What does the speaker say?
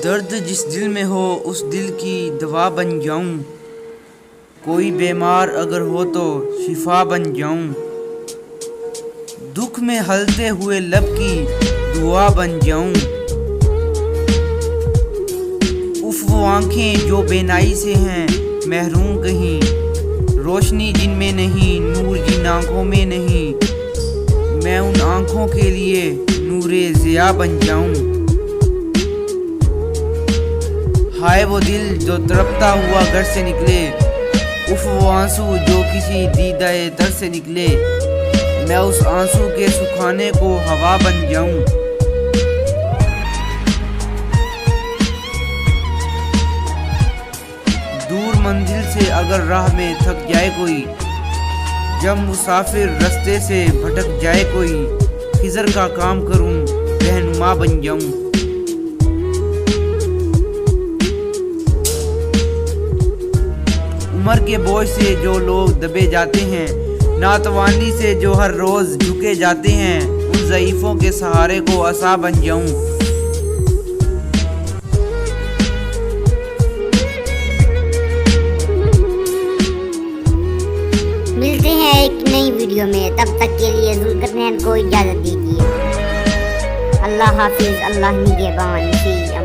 दर्द जिस दिल में हो उस दिल की दवा बन जाऊं। कोई बीमार अगर हो तो शिफा बन जाऊं। दुख में हलते हुए लब की दुआ बन जाऊं। उफ वो आंखें जो बेनाई से हैं महरूम कहीं, रोशनी जिनमें नहीं नूर जिन आंखों में नहीं। मैं उन आंखों के लिए नूरे ज़िया बन जाऊं। हाय वो दिल जो तड़पता हुआ घर से निकले, उफ वो आंसू जो किसी दीदाए तर से निकले। मैं उस आंसू के सुखाने को हवा बन जाऊं। दूर मंजिल से अगर राह में थक जाए कोई, जब मुसाफिर रास्ते से भटक जाए कोई, खिजर का काम करूं रहनुमा बन जाऊं। उम्र के बोझ से जो लोग दबे जाते हैं, नातवानी से जो हर रोज झुके जाते हैं, उन ज़ईफ़ों के सहारे को आसा बन जाऊं। मिलते हैं एक नई वीडियो में, तब तक के लिए जुल्करनैन को इजाज़त दीजिए। अल्लाह हाफिज़, अल्लाह निगहबान।